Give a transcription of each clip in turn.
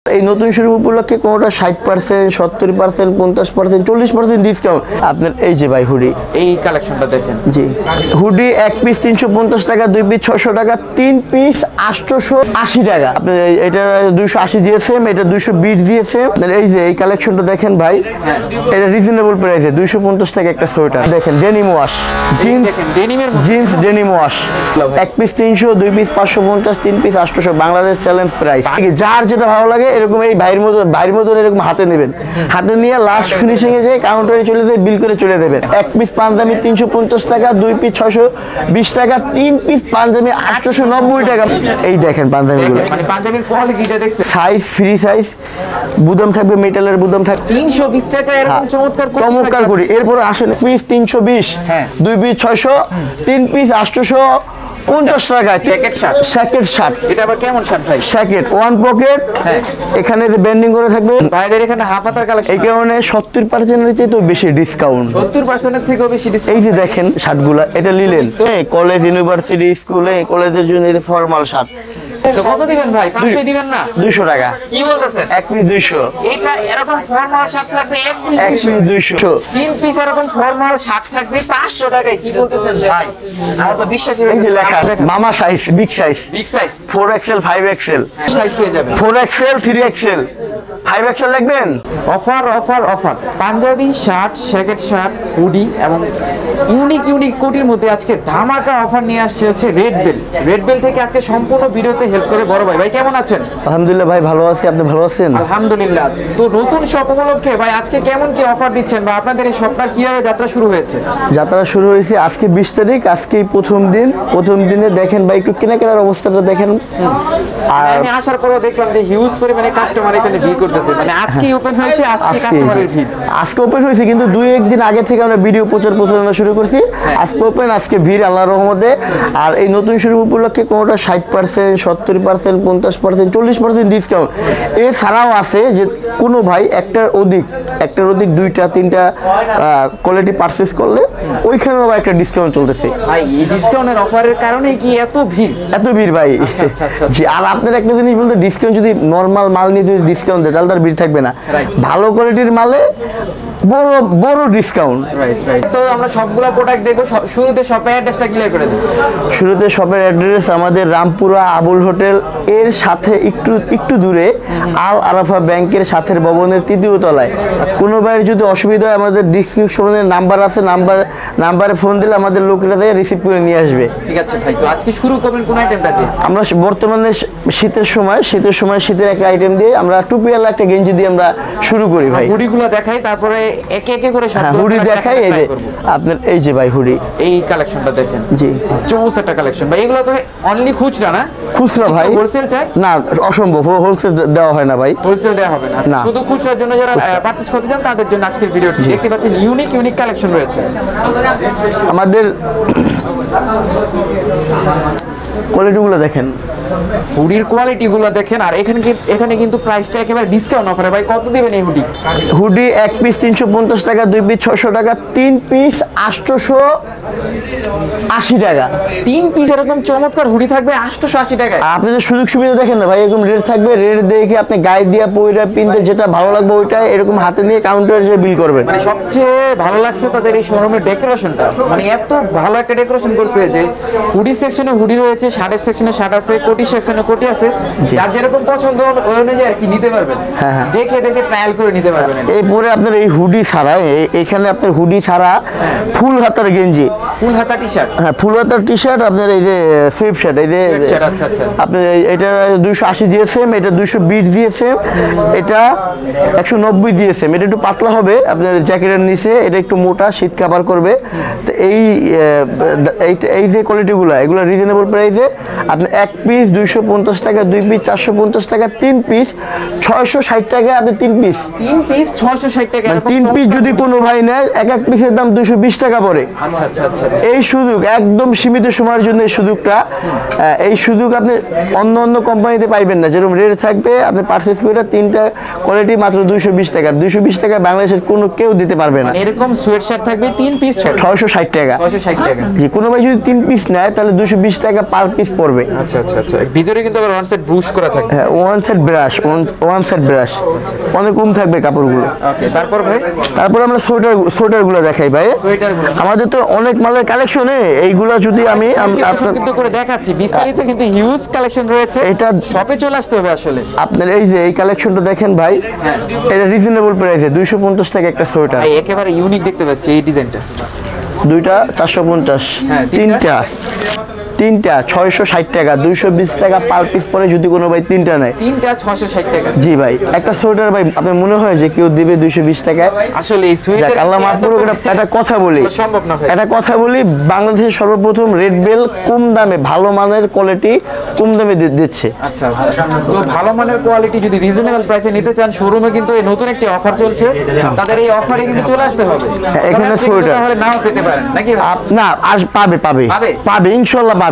এই নতুন শুরু উপলক্ষে কোনটা 60%, 70%, 50%, 40% ডিসকাউন্ট। আপনার এই যে ভাই হুডি, এই কালেকশনটা দেখেন। জি, হুডি এক পিস 350 টাকা, দুই পিস 600 টাকা, তিন পিস 880 টাকা। আপনার এটা 280 জিএসএম, এটা 220 জিএসএম। এই যে এই কালেকশনটা দেখেন ভাই, এটা রিজনেবল প্রাইসে 250 টাকা একটা সোয়েটার। দেখেন denim wash, jeans denim wash, এক পিস 300, দুই পিস 550, তিন পিস 800, বাংলাদেশ চ্যালেঞ্জ প্রাইস। যার যেটা ভালো লাগে এরকম এই ভাইয়ের মতো এরকম হাতে নেবেন, হাতে নিয়ে লাস্ট ফিনিশিং এ যে কাউন্টারে চলে যাবে, বিল করে চলে দেবেন। এক পিস পাঞ্জাবি 350 টাকা, দুই পিস 620 টাকা, তিন পিস পাঞ্জাবি 890 টাকা। এই দেখেন পাঞ্জাবিগুলো, মানে পাঞ্জাবির কোয়ালিটিটা দেখছেন, সাইজ ফ্রি সাইজ, বুদাম থাকবে, মেটালের বুদাম থাকবে। 320 টাকা এরকম চমৎকার করি। এরপর আসেন পিস 320, দুই পিস 600, তিন পিস 850 টাকা। জ্যাকেট শার্ট, এটা আবার কেমন শার্ট ভাই? জ্যাকেট ওয়ান পকেট, এখানে যে ব্যান্ডিং করে থাকবে। ভাইদের এখানে হাফ হাতার কালেকশন, এই কারণে 70% এর চেয়ে তো বেশি ডিসকাউন্ট, 70% এর থেকেও বেশি ডিসকাউন্ট। এই যে দেখেন শার্টগুলো, এটা লিলেন কলেজ, ইউনিভার্সিটি, স্কুলে, কলেজের জন্য ফর্মাল শার্ট। তো কত দিবেন ভাই? 500 দিবেন না? 200 টাকা। কি বলতেছেন? এক পিস 200। এটা এরকম ফর্মাল শার্ট থাকবে এক পিস 200, তিন পিস এরকম ফর্মাল শার্ট থাকবে 500 টাকায়। কি বলতেছেন ভাই? আমার তো বিশ্বাসই হচ্ছে না। এই যে লেখা মামা size, big size, 4XL, 5XL size পেয়ে যাবেন। 4XL, 3XL, 5XL লাগবেন। Offer offer offer, Punjabi shirt, jacket shirt, hoodie এবং ইউনিক কোটির মধ্যে আজকে ধামাকা অফার নিয়ে আসছে হচ্ছে রেড বেল থেকে। আজকে সম্পূর্ণ ভিডিওতে হেল্প করে বড় ভাই। ভাই কেমন আছেন? আলহামদুলিল্লাহ ভাই, ভালো আছি, আপনি ভালো আছেন? আলহামদুলিল্লাহ। তো নতুন শপ উপলক্ষে ভাই আজকে কেমন কি অফার দিচ্ছেন, বা আপনাদের এই শপটার কিভাবে যাত্রা শুরু হয়েছে? যাত্রা শুরু হয়েছে আজকে 20 তারিখ, আজকেই প্রথম দিনে দেখেন ভাই, একটু কেনাকাটার অবস্থাটা দেখেন। আর আমি আসার পরে দেখলাম যে হিউজ পরিমাণে কাস্টমার এখানে ভিড় করতেছে, মানে আজকেই ওপেন হয়েছে, আজকে কাস্টমারের ভিড়। আজকে ওপেন হয়েছে, কিন্তু 2-1 দিন আগে থেকে আমরা ভিডিও প্রচারণা শুরু করছি। আজকে ওপেন, আজকে ভিড় আল্লাহর রহমতে। আর এই নতুন শুরু উপলক্ষে কোনটা 60%, 70%, 50%, 40% ডিসকাউন্ট। এছাড়াও আছে যে কোনো ভাই একটার অধিক 2টা 3টা কোয়ালিটি পারচেজ করলে ওইখানেও আবার একটা ডিসকাউন্ট চলতেছে। ভাই এই ডিসকাউন্টের অফারের কারণে কি এত ভিড় ভাই? জি, আর আপনার একটা জিনিস বলতে, ডিসকাউন্ট যদি নরমাল মাল নিয়ে যদি ডিসকাউন্ট দেয় তাহলে তার ভিড় থাকবে না। ভালো কোয়ালিটির মালে বড় ডিসকাউন্ট। তো আমরা সবগুলা প্রোডাক্ট দেখব। শুরুতে শপের অ্যাড্রেসটা ক্লিয়ার করে দিন। শুরুতে শপের অ্যাড্রেস আমাদের রামপুরা আবুল হোটেল এর সাথে একটু দূরে আল আরাফা ব্যাংকের সাথের ভবনের 3য় তলায়। কোনো ভাইয়ের যদি অসুবিধা হয় আমাদের ডিসক্রিপশনে নাম্বার আছে, নাম্বারে ফোন দিলে আমাদের লোকেরা যায় রিসিভ করে নিয়ে আসবে। ঠিক আছে ভাই, তো আজকে শুরু করবেন কোন আইটেমটা দিয়ে? আমরা বর্তমানে শীতের সময় শীতের একটা আইটেম দিয়ে, আমরা টুপিওয়ালা একটা গেঞ্জি দিয়ে আমরা শুরু করি ভাই। হুডিগুলো দেখাই, তারপরে একে একে করে হুডি দেখাই। এই যে আপনার এই যে ভাই হুডি, এই কালেকশনটা দেখেন। জি, চমৎকার একটা কালেকশন ভাই। এগুলো তো অনলি খুচরা না? খুচরা ভাই, হোলসেল চাই না, অসম্ভব, হোলসেল দেওয়া হয় না ভাই, হোলসেল দেওয়া হবে না। শুধু খুচরার জন্য যারা পারচেজ করতে চান তাদের জন্য আজকের ভিডিওটি। দেখতে পাচ্ছেন ইউনিক কালেকশন রয়েছে আমাদের। কোয়ালিটিগুলো দেখেন, হুডির কোয়ালিটিগুলো দেখেন। আর এখানে কিন্তু প্রাইসটা একেবারে ডিসকাউন্ট অফারে। ভাই কত দিবেন এই হুডি? এক পিস 350 টাকা, দুই পিস 600 টাকা, তিন পিস 880 টাকা। তিন পিস এরকম চমৎকার হুডি থাকবে 880 টাকায়। আপনি যে সুযোগ সুবিধা দেখেন না ভাই, এরকম রেট থাকবে, রেট দেখে আপনি গায়ে দিয়ে পয়রা পিনতে যেটা ভালো লাগবে ওইটা এরকম হাতে নিয়ে কাউন্টারে যে বিল করবেন। মানে সবচেয়ে ভালো লাগছে তাদের এই শোরুমের ডেকোরেশনটা, মানে এত ভালো একটা ডেকোরেশন করছে যে হুডি সেকশনে হুডি রয়েছে, শার্টের সেকশনে শার্ট আছে, কোটি সেকশনে কোটি আছে। যার যেরকম পছন্দ ওই অনুযায়ী আর কি নিতে পারবেন, দেখে ট্রায়াল করে নিতে পারবেন। এরপরে আপনার এই হুডি ছাড়া, এখানে আপনার হুডি ছাড়া ফুল হাতার গেঞ্জি, ফুল হাতা টি-শার্ট, ফুল হাতার টি-শার্ট, আপনার এই যে সুইপ শার্ট, এই যে আপনার এটা 280 জিএসএম, এটা 220 জিএসএম, এটা 190 জিএসএম। এটা একটু পাতলা হবে আপনার জ্যাকেটের নিচে, এটা একটু মোটা, শীত কাভার করবে। তো এই যে কোয়ালিটিগুলো, এগুলো রিজনেবল প্রাইসে আপনি এক পিস 250 টাকা, দুই পিস 450 টাকা, তিন পিস 660 টাকা। আপনি তিন পিস 660 টাকা। তিন পিস যদি কোনো ভাই নেয়, এক পিসের দাম 220 টাকা পড়ে। এই সুযোগ একদম সীমিত সময়ের জন্য, এই সুযোগ আপনি অন্য কোম্পানিতে পাইবেন না। যেরকম রেট থাকবে, আপনি পারচেজ করে 3টা কোয়ালিটি মাত্র 220 টাকা। 220 টাকা বাংলাদেশের কেউ দিতে পারবে না। এরকম সোয়েটশার্ট থাকবে 3 পিস 660 টাকা। জি, কোনো ভাই যদি 3 পিস নেয় তাহলে 220 টাকা পার পিস পড়বে। আচ্ছা আচ্ছা আচ্ছা, ভিতরে কিন্তু আবার ওয়ান সাইড ব্রুশ করা থাকে। হ্যাঁ, ওয়ান সাইড ব্রাশ অনেক কম থাকবে কাপড়গুলো। ওকে, তারপর ভাই? তারপর আমরা সোয়েটারগুলো দেখাই ভাই। সোয়েটারগুলো আমাদের তো অনেক মালের কালেকশনে, এইগুলা যদি আমি আপনার কিন্তু করে দেখাচ্ছি বিস্তারিত, কিন্তু হিউজ কালেকশন রয়েছে। এটা শপে চলে আসতে হবে আসলে। আপনার এই যে এই কালেকশনটা দেখেন ভাই, এটা রিজনেবল প্রাইসে 250 টাকা একটা সোয়েটার। ভাই একেবারে ইউনিক দেখতে পাচ্ছি এই ডিজাইনটা। দুইটা 450, হ্যাঁ, তিনটা 660 টাকা, 220 টাকা পার পিস পরে যদি কোনো ভাই তিনটা নেয়। তিনটা 660 টাকা। জি ভাই, একটা সোয়েটার ভাই আপনার মনে হয় যে কেউ দিবে 220 টাকায়? আসলে এই সোয়েটার আল্লাহ মাফ করুক, একটা কথা বলি, সম্ভব না ভাই। একটা কথা বলি, বাংলাদেশের সর্বপ্রথম রেড বেল কম দামে ভালো মানের কোয়ালিটি কম দামে দিচ্ছে। আচ্ছা আচ্ছা, তো ভালো মানের কোয়ালিটি যদি রিজনেবল প্রাইসে নিতে চান, শোরুমে কিন্তু এই নতুন একটি অফার চলছে, তাদের এই অফারে কিন্তু চলে আসতে হবে। এখানে সোয়েটার তাহলে নাও পেতে পারেন নাকি? না, পাবে ইনশাআল্লাহ পাবে।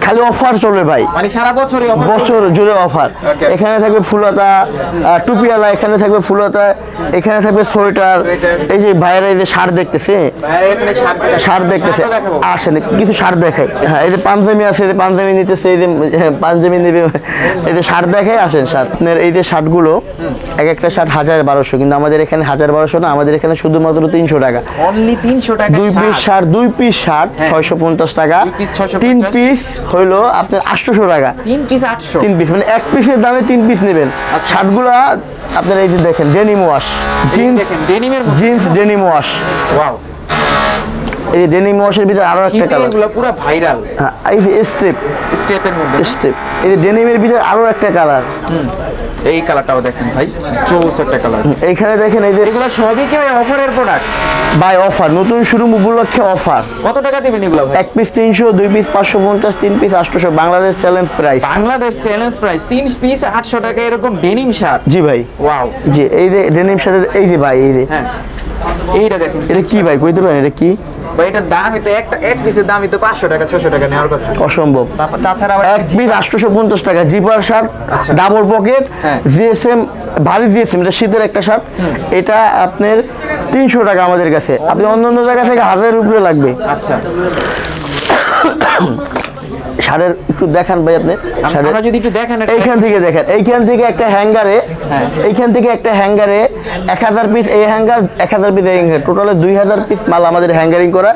খালি অফার চলবে ভাই, মানে সারা বছরই অফার, বছর জুড়ে অফার। এখানে থাকবে ফুলতা টুপিওয়ালা, এখানে থাকবে ফুলতা, এখানে থাকবে সোয়েটার। এই যে ভাইয়েরা এই যে শার্ট দেখতেছে, শার্ট দেখতেছে, আসেন কিছু শার্ট দেখাই। হ্যাঁ, এই যে পাঞ্জাবি আছে, এই যে পাঞ্জাবি নিতেছে, এই যে পাঞ্জাবি নেবে, এই যে শার্ট দেখাই, আসেন শার্ট। এই যে শার্টগুলো এক একটা শার্ট 1000-1200, কিন্তু আমাদের এখানে 1000-1200 না, আমাদের এখানে শুধুমাত্র 300 টাকা। অনলি 300 টাকা। দুই পিস শার্ট 650 টাকা, 3 পিস হইলো আপনার 800 টাকা। 3 পিস 800, 3 পিস মানে এক পিসের দামে 3 পিস নেবেন। শার্টগুলো আপনারা এই যে দেখেন, denim wash, jeans denim wash. Wow, এই যে ডেনিম ওয়াশের ভিতরে আরো একটা কালার, এগুলো পুরো ভাইরাল। হ্যাঁ, এই যে স্টেপের মধ্যে এই যে ডেনিমের ভিতরে আরো একটা কালার, এই কালারটাও দেখেন ভাই, জোস একটা কালার। এইখানে দেখেন, এই যে এগুলো সবই কি ভাই অফারের প্রোডাক্ট? বাই অফার, নতুন শুরু উপলক্ষে অফার। কত টাকা দিবেন এগুলো ভাই? এক piece 300, 2 piece 550, 3 piece 800, Bangladesh challenge price. Bangladesh challenge price 3 piece 800 টাকা, এরকম ডেনিম শার্ট। জি ভাই, ওয়াও, জি এই যে ডেনিম শার্টের, এই যে ভাই, এই যে হ্যাঁ, এইটা দেখেন, এটা কি ভাই কইতে পারেন এটা কি ভাই? এটার দামই তো এক পিসের দামই তো 500 টাকা 600 টাকা নেওয়ার কথা। অসম্ভব। তাছাড়া এক পিস 850 টাকা, zipper shirt, double pocket, GSM, ভারী জিএসএম, এটা শীতের একটা শার্ট। এটা আপনার 300 টাকা আমাদের কাছে। আপনি অন্য জায়গা থেকে 1000 উপরে লাগবে। আচ্ছা, শাড়ের একটু দেখান ভাই আপনি, আমরা যদি একটু দেখেন, এইখান থেকে দেখেন, এইখান থেকে একটা হ্যাঙ্গারে, এইখান থেকে একটা হ্যাঙ্গারে 1000 পিস, এই হ্যাঙ্গার 1000 পিস, এই হ্যাঙ্গার টোটালে 2000 পিস মাল আমাদের হ্যাঙ্গারিং করা।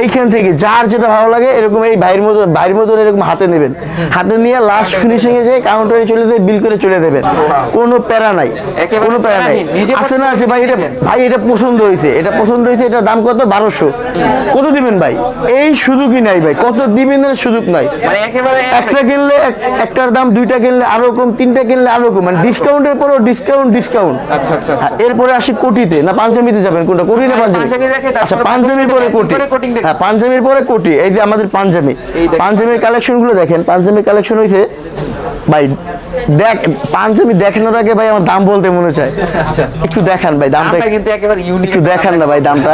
এইখান থেকে যার যেটা ভালো লাগে এরকম এই ভাইয়ের মতন এরকম হাতে নেবেন, হাতে নিয়ে লাস্ট ফিনিশিং এ যে কাউন্টারে চলে যায়, বিল করে চলে দেবেন, কোনো প্যারা নাই, কোনো প্যারা নাই। আছে না আছে ভাই, এটা পছন্দ হয়েছে, এটার দাম কত? 1200। কত দিবেন ভাই? এই সুযোগই নাই ভাই, কত দিবেন এর সুযোগ নাই। একটা কিনলে একটার দাম, দুইটা কিনলে আরো কম, তিনটা কিনলে আরো কম, মানে ডিসকাউন্টের পরও ডিসকাউন্ট। আচ্ছা আচ্ছা, এরপরে আসি কোটিতে, না পাঞ্জাবিতে যাবেন কোনটা? কোটি না পাঞ্জাবি? আচ্ছা, পাঞ্জাবির পরে কোটি। হ্যাঁ, পাঞ্জাবির পরে কোটি। এই যে আমাদের পাঞ্জাবির কালেকশন গুলো দেখেন, পাঞ্জাবির কালেকশন হয়েছে ভাই, দেখ পাঞ্জাবি দেখানোর আগে ভাই আমার দাম বলতে মনে চায়। আচ্ছা, একটু দেখান ভাই দামটা, কিন্তু একেবারে ইউনিক, একটু দেখান না ভাই দামটা।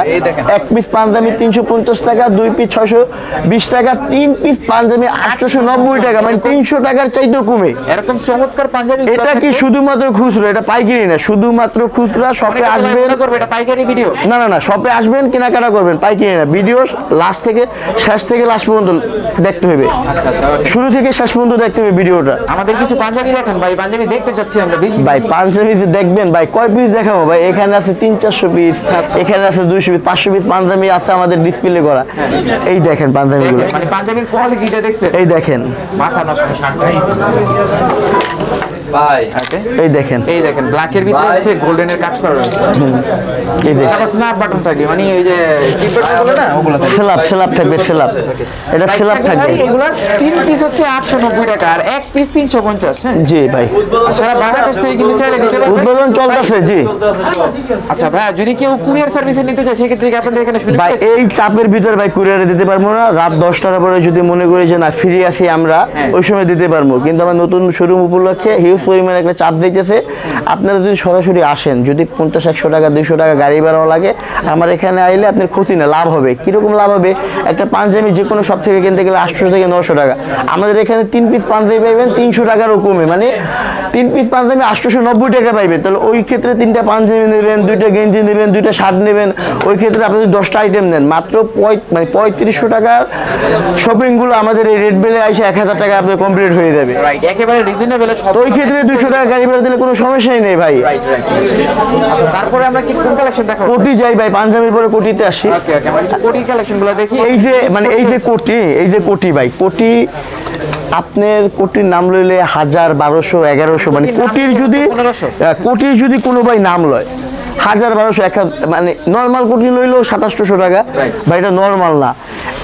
এক পিস পাঞ্জাবি 350 টাকা, 2 পিস 620 টাকা, 3 পিস পাঞ্জাবি 890 টাকা, মানে 300 টাকার চাইতেও কমে। এরকম চমৎকার পাঞ্জাবি। এটা কি শুধুমাত্র খুচরো? এটা পাইকারি না, শুধুমাত্র খুচরা। শপে আসবেন, এটা পাইকারি ভিডিও না, শপে আসবেন, কেনাকাটা করবেন, পাইকারি না। ভিডিও লাস্ট থেকে শেষ পর্যন্ত দেখতে হবে। আচ্ছা আচ্ছা, শুরু থেকে শেষ পর্যন্ত দেখতে হবে ভিডিওটা। আমাদের কিছু পাঞ্জাবি দেখেন ভাই, পাঞ্জাবি দেখতে চাচ্ছি আমরা বেশি ভাই। পাঞ্জাবি দেখবেন ভাই, কয় পিস দেখাবো ভাই? এখানে আছে 300-400 পিস, এখানে আছে 200 পিস, 500 পিস পাঞ্জাবি আছে আমাদের ডিসপ্লে করা। এই দেখেন পাঞ্জাবিগুলো, মানে পাঞ্জাবির কোয়ালিটিটা দেখছেন? এই দেখেন, মাথা নষ্ট শার্ট ভাই। এই দেখেন ব্ল্যাকের ভিতরে হচ্ছে গোল্ডেনের কাজ করা রয়েছে। এই দেখেন, এটা স্ন্যাপ বাটন থাকবে, মানে ওই যে কিপ্যাড গুলো না, ওগুলো সেলাপ থাকবে, এটা সেলাপ থাকবে। এগুলো 3 পিস হচ্ছে 890 টাকা, আর এক পিস 350। হ্যাঁ জি ভাই, সারা বাংলাদেশ থেকে কিন্তু চাইলে নিতে পারবেন, উদ্বোধন চলতেছে। জি আচ্ছা ভাই, যদি কেউ কুরিয়ার সার্ভিসে নিতে চায় সেক্ষেত্রে কি আপনাদের এখানে সুযোগ ভাই? আছে? এই চাপের ভিতরে ভাই কুরিয়ারে দিতে পারবো না। রাত 10টার পরে যদি মনে করি যে না ফ্রি আছি আমরা, ওই সময় দিতে পারবো। কিন্তু আমার নতুন শোরুম উপলক্ষে হিউজ পরিমাণে একটা চাপ দিতেছে। আপনারা যদি সরাসরি আসেন, যদি 50-100 টাকা 200 টাকা গাড়ি ভাড়াও লাগে, আমার এখানে আইলে আপনার ক্ষতি না, লাভ হবে। কিরকম লাভ হবে? একটা পাঞ্জাবি যে কোনো সব থেকে কিনতে গেলে 800 থেকে 900 টাকা, আমাদের এখানে 3 পিস পাঞ্জাবি পাইবেন 300 টাকারও কমে, মানে 3 পিস পাঞ্জাবি 890 টাকা পাইবেন। তাহলে ওই ক্ষেত্রে 3টা পাঞ্জাবি নেবেন, 2টা গেঞ্জি নেবেন, 2টা শার্ট নেবেন, ওই ক্ষেত্রে আপনি যদি 10টা আইটেম নেন, মাত্র 3500 টাকার শপিংগুলো আমাদের এই রেড বেলে এসে 1000 টাকা আপনার কমপ্লিট হয়ে যাবে। রাইট, একেবারে রিজনেবল। তো ওই ক্ষেত্রে 200 টাকা গাড়ি ভাড়া দিলে কোনো সমস্যাই নেই ভাই। Right right. আচ্ছা, তারপরে আমরা কি কোন কালেকশন দেখাবো? কোটি যাই ভাই, পাঞ্জাবির পরে কোটিতে আসি। ওকে ওকে, আমরা কোটি কালেকশনগুলো দেখি। এই যে মানে এই যে কোটি ভাই, কোটি আপনার কোটির নাম লইলে 1000, 1200, 1100, মানে কোটির যদি কোনো ভাই নাম লয় 1000, 1200, 1000, মানে নর্মাল কোটি লইলেও 2700 টাকা ভাই, এটা নর্মাল না,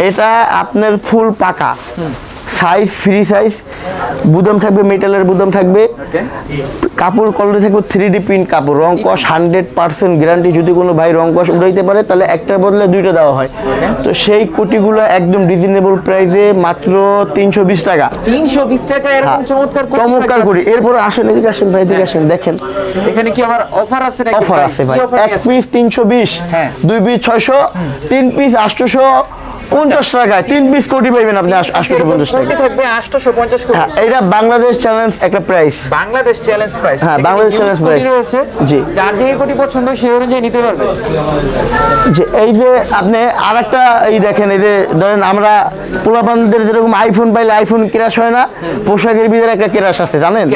এটা আপনার ফুল পাকা সাইজ, ফ্রি সাইজ, বুদাম থাকবে, মেটালের বুদাম থাকবে, কাপড় কোয়ালিটি থাকবে 3D প্রিন্ট কাপড়, রং কস 100% গ্যারান্টি। যদি কোনো ভাই রং কস উড়াইতে পারে তাহলে একটার বদলে 2টা দেওয়া হয়। তো সেই কোটিগুলো একদম রিজনেবল প্রাইসে মাত্র 320 টাকা। 320 টাকা এরকম চমৎকার কোটি। এরপর আসেন, এদিকে আসেন ভাই, এদিকে আসেন, দেখেন এখানে কি আবার অফার আছে নাকি? অফার আছে ভাই, 1 পিস 320, হ্যাঁ 2 পিস 600, 3 পিস 850 টাকায় 3 পিস কোটি পাইবেন আপনি 850 টাকা থাকবে 850 কোটি। হ্যাঁ, এটা বাংলাদেশ চ্যালেঞ্জ একটা প্রাইস, বাংলাদেশ চ্যালেঞ্জ প্রাইস। হ্যাঁ, বাংলাদেশ চ্যালেঞ্জ প্রাইস রয়েছে। জি, যার যে কোটি পছন্দ সেই অনুযায়ী নিতে পারবে। যে এই যে আপনি আরেকটা এই দেখেন, এই যে ধরেন আমরা পোলাপানদের যেরকম আইফোন পাইলে আইফোন ক্রাশ হয় না, পোশাকের ভিতরে একটা ক্রাশ আছে জানেন,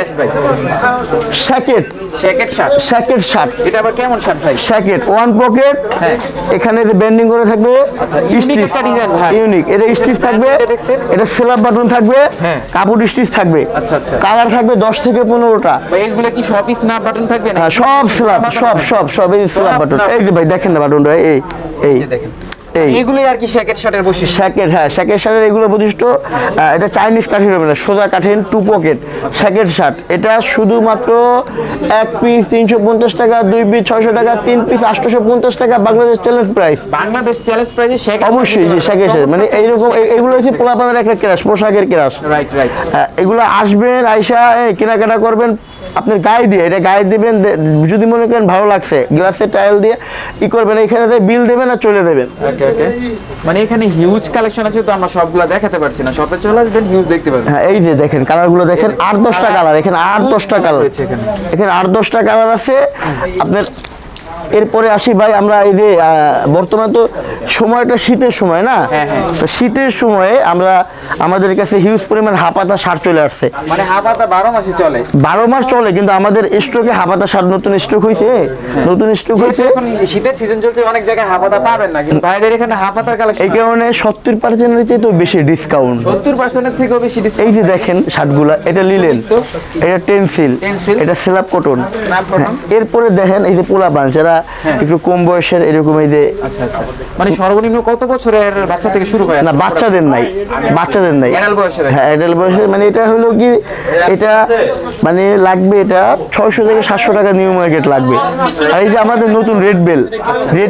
শ্যাকেট শার্ট। এটা আবার কেমন শার্ট ভাই? শ্যাকেট ওয়ান পকেট, এখানে যে ব্যান্ডিং করে থাকবে, ইউনিক, এটা স্টিচ থাকবে, এটা সেলাপ বাটন থাকবে, কাপড় স্টিচ থাকবে, আচ্ছা আচ্ছা, কালার থাকবে 10 থেকে 15টা। এইগুলো কি সব স্ন্যাপ বাটন থাকবে না? হ্যাঁ, সব সেলাপ, সব এই সেলাপ বাটন। এই যে ভাই দেখেন না বাটনটা, এই দেখেন, এই এগুলোই আর কি শ্যাকেট শার্টের বৈশিষ্ট্য। শ্যাকেট, হ্যাঁ, শ্যাকেট শার্টের এগুলো বৈশিষ্ট্য। এটা চাইনিজ কাঠের হবে না, সোজা কাঠের 2 পকেট শ্যাকেট শার্ট। এটা শুধুমাত্র 1 পিস 350 টাকা, 2 পিস 600 টাকা, 3 পিস 850 টাকা, Bangladesh challenge price. Bangladesh challenge প্রাইসে শ্যাকেট, অবশ্যই জি, শ্যাকেট শার্ট মানে এইরকম, এগুলো হচ্ছে পোলাপানের একটা ক্রাশ, পোশাকের ক্রাশ। Right right. এগুলো আসবেন, আইসা কেনাকাটা করবেন, আপনার গায়ে দিয়ে, এটা গায়ে দিবেন, যদি মনে করেন ভালো লাগছে গ্লাসের টাইল দিয়ে ই করবেন, এখানে বিল দেবেন আর চলে দেবেন। ওকে ওকে, মানে এখানে হিউজ কালেকশন আছে, তো আমরা সবগুলো দেখাতে পারছি না, শপে চলে আসবেন, হিউজ দেখতে পাবেন। হ্যাঁ, এই যে দেখেন কালারগুলো দেখেন, 8-10টা কালার, এখানে 8-10টা কালার, এখানে 8-10টা কালার আছে আপনার। এরপরে আসি ভাই, আমরা এই যে বর্তমানে তো সময়টা শীতের সময় না, তো শীতের সময়ে আমরা আমাদের কাছে হিউজ পরিমাণ হাফাতা শার্ট চলে আসছে। মানে হাফাতা 12 মাসই চলে? 12 মাস চলে, কিন্তু আমাদের স্টকে হাফাতা শার্ট নতুন স্টক হয়েছে, এখন শীতের সিজন চলছে, অনেক জায়গায় হাফাতা পাবেন না, কিন্তু ভাইদের এখানে হাফাতার কালেকশন। এই কারণে 70% এর চেয়ে তো বেশি ডিসকাউন্ট, 70% এর থেকেও বেশি ডিসকাউন্ট। এই যে দেখেন শার্টগুলো, এটা লিলেন, এটা টেনসিল, এটা স্ল্যাব কটন। এরপরে দেখেন এই যে পোলাপান যারা একটু কম বয়সের, এরকম এই যে, আচ্ছা আচ্ছা, মানে সর্বনিম্ন কত বছরের বাচ্চা থেকে শুরু হয়? না, বাচ্চাদের নাই, অ্যাডাল্ট বয়সের। হ্যাঁ, অ্যাডাল্ট বয়সের, মানে এটা হলো কি, এটা মানে লাগবে, এটা 600 থেকে 700 টাকা নিউ মার্কেট লাগবে। আর এই যে আমাদের নতুন রেড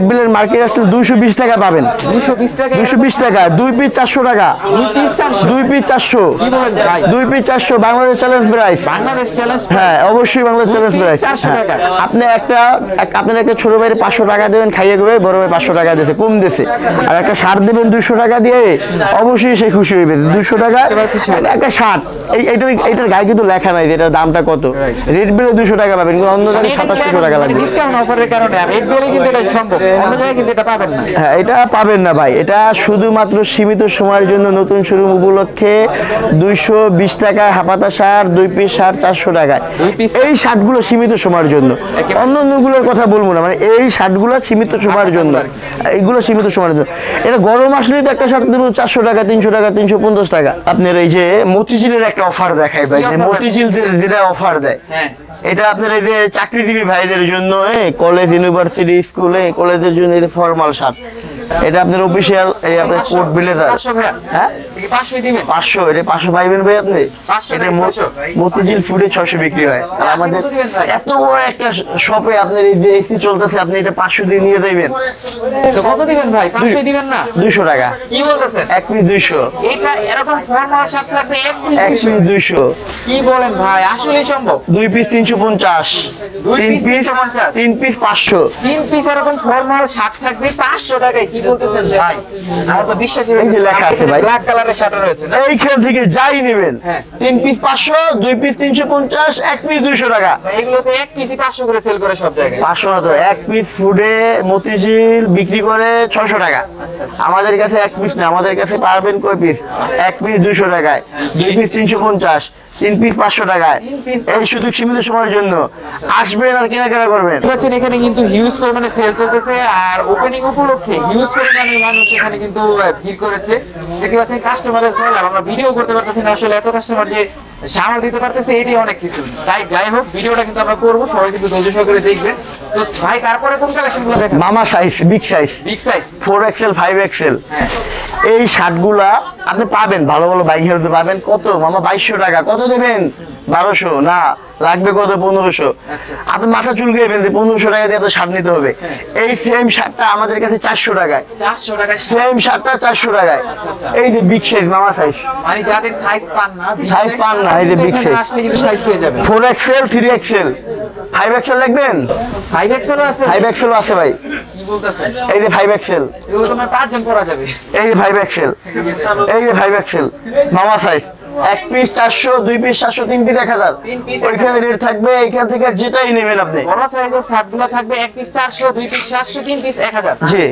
বেলের মার্কেট আসলে 220 টাকা পাবেন, 220 টাকা, 2 পিস 400 টাকা, 2 piece 400, 2 piece 400, Bangladesh challenge price. Bangladesh challenge, হ্যাঁ অবশ্যই বাংলাদেশ চ্যালেঞ্জ প্রাইস। আপনি আপনার একটা ছোট ভাইয়ের 500 টাকা দেবেন, খাইয়ে দেবে, বড় ভাই 500 টাকা দিয়েছে, কম দিয়েছে, আর একটা শার্ট দেবেন 200 টাকা দিয়ে, অবশ্যই সে খুশি হইবে। 200 টাকা একটা শার্ট, এইটার গায়ে কিন্তু লেখা নাই যে এটার দামটা কত। রেড বেলে 200 টাকা পাবেন, কিন্তু অন্য জায়গায় 2700 টাকা লাগবে। ডিসকাউন্ট অফারের কারণে রেড বেলে কিন্তু এটা সম্ভব, অন্য জায়গায় কিন্তু এটা পাবেন না। হ্যাঁ, এটা পাবেন না ভাই, এটা শুধুমাত্র সীমিত সময়ের জন্য, নতুন শুরু উপলক্ষে 220 টাকায় হাফাতা শার্ট, 2 পিস শার্ট 400 টাকায়। এই শার্টগুলো সীমিত সময়ের জন্য, অন্যগুলোর কথা বলবো না, মানে এই শার্টগুলো সীমিত সময়ের জন্য, এইগুলো সীমিত সময়ের জন্য। এটা গরম আসলে তো একটা শার্ট দেবো 400 টাকা, 300 টাকা, 350 টাকা। আপনার এই যে মতিঝিলের একটা অফার দেখায় ভাই, যে মতিঝিল যেটা অফার দেয়, এটা আপনার এই যে চাকরিজীবী ভাইদের জন্য, কলেজ, ইউনিভার্সিটি, স্কুলে, কলেজের জন্য ফর্মাল শার্ট এটা আপনার অফিসিয়াল এই আপনার কোট ব্লেজার। 500 ভাই, হ্যাঁ এই 500 দিবেন? 500, এটা 500 পাইবেন ভাই আপনি। 500 এটা টাকা 600 মতিঝিল ফুডে 600 বিক্রি হয়। আর আমাদের কত দিবেন ভাই? এত বড় একটা শপে আপনার এই যে এসি চলতেছে, আপনি এটা 500 দিয়ে নিয়ে যাবেন। তো কত দিবেন ভাই? 500 দিবেন না? 200 টাকা, কি বলতেছেন? এক পিস 200, এটা এরকম ফর্মাল শার্ট থাকবে এক পিস এক পিস 200, কি বলেন ভাই? আসলেই সম্ভব? 2 পিস 350, দুই 3 পিস পিস 350, 3 পিস 500। 3 পিস এরকম ফর্মাল শার্ট থাকবে 500 টাকায়, কি বলতেছেন ভাই? আমার তো বিশ্বাসই এই যে লেখা আছে ভাই। ব্ল্যাক কালারের শার্ট রয়েছে না? এইখান থেকে যাই নেবেন, হ্যাঁ। 3 পিস 500, 2 পিস 350, এক পিস 200 টাকা। এগুলোতে এক পিসই 500 করে সেল করে সব জায়গায়। 500 না তো, এক পিস ফুডে মতিঝিল বিক্রি করে 600 টাকা। আমাদের কাছে এক পিস না, আমাদের কাছে পারবেন কয় পিস? এক পিস 200 টাকায়, 2 পিস 350, 3 পিস 500 টাকায়। এই শুধু সীমিত সময়ের জন্য আসবেন আর কেনাকাটা করবেন। দেখছেন এখানে কিন্তু হিউজ পরিমাণে সেল চলতেছে, আর ওপেনিং উপলক্ষে হিউজ পরিমাণে মানুষ এখানে কিন্তু ভিড় করেছে। দেখতে পাচ্ছেন কাস্টমারের সেল, আর আমরা ভিডিও করতে পারতেছি না, আসলে এত কাস্টমার যে সামাল দিতে পারতেছে এটাই অনেক কিছু। তাই যাই হোক, ভিডিওটা কিন্তু আমরা করবো, সবাই কিন্তু ধৈর্য সহকারে দেখবেন। তো ভাই তারপরে কোন কালেকশনগুলো দেখেন? মামা size, big size, big size. 4XL 5XL, হ্যাঁ। এই শার্টগুলা আপনি পাবেন ভালো ভালো বাইক হাউসে পাবেন। কত মামা? 2200 টাকা। কত দেবেন? 1200 না, লাগবে কত? 1500। আচ্ছা। আপনি মাথা চুলকে ফেলতে 1500 টাকা দিয়ে আপনার শার্ট নিতে হবে। এই সেম শার্টটা আমাদের কাছে 400 টাকায়, 400 টাকায় শার্ট। সেম শার্টটা 400 টাকায়। আচ্ছা। এই যে বিগ সাইজ মামা সাইজ, মানে যাদের সাইজ পান না, Size পান না, এই যে big এখানে size। আসলে কিন্তু সাইজ পেয়ে যাবেন। 4XL 3XL 5XL লাগবেন? 5XL আছে? 5XL আছে ভাই, কি বলতেছেন? এই যে 5XL, এগুলো তোমার 5 জন পরা যাবে। এই যে 5XL, এই যে 5XL মামা সাইজ। এক পিস 400, 2 পিস 700, 3 পিস 1000। 3 পিস ওইখানে রেট থাকবে, এইখান থেকে যেটাই নেবেন আপনি। বড় সাইজের শার্টগুলো থাকবে এক পিস 400, 2 পিস 700, 3 পিস 1000। জি।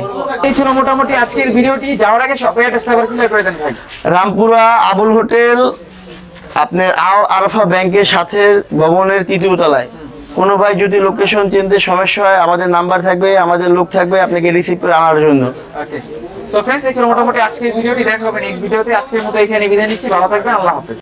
এই ছিল মোটামুটি আজকের ভিডিওটি। যাওয়ার আগে শপের অ্যাড্রেসটা আবার ক্লিয়ার করে দেন ভাই। রামপুরা আবুল হোটেল, আপনার আরফা ব্যাংকের সাথে ভবনের 3য় তলায়। কোনো ভাই যদি লোকেশন চিনতে সমস্যা হয়, আমাদের নাম্বার থাকবে, আমাদের লোক থাকবে আপনাকে রিসিভ করে আনার জন্য। ওকে, সো ফ্রেন্ডস, এই ছিল মোটামুটি আজকের ভিডিওটি। দেখা হবে নেক্সট ভিডিওতে। আজকের মতো এখানে বিদায় নিচ্ছি, ভালো থাকবেন, আল্লাহ হাফেজ।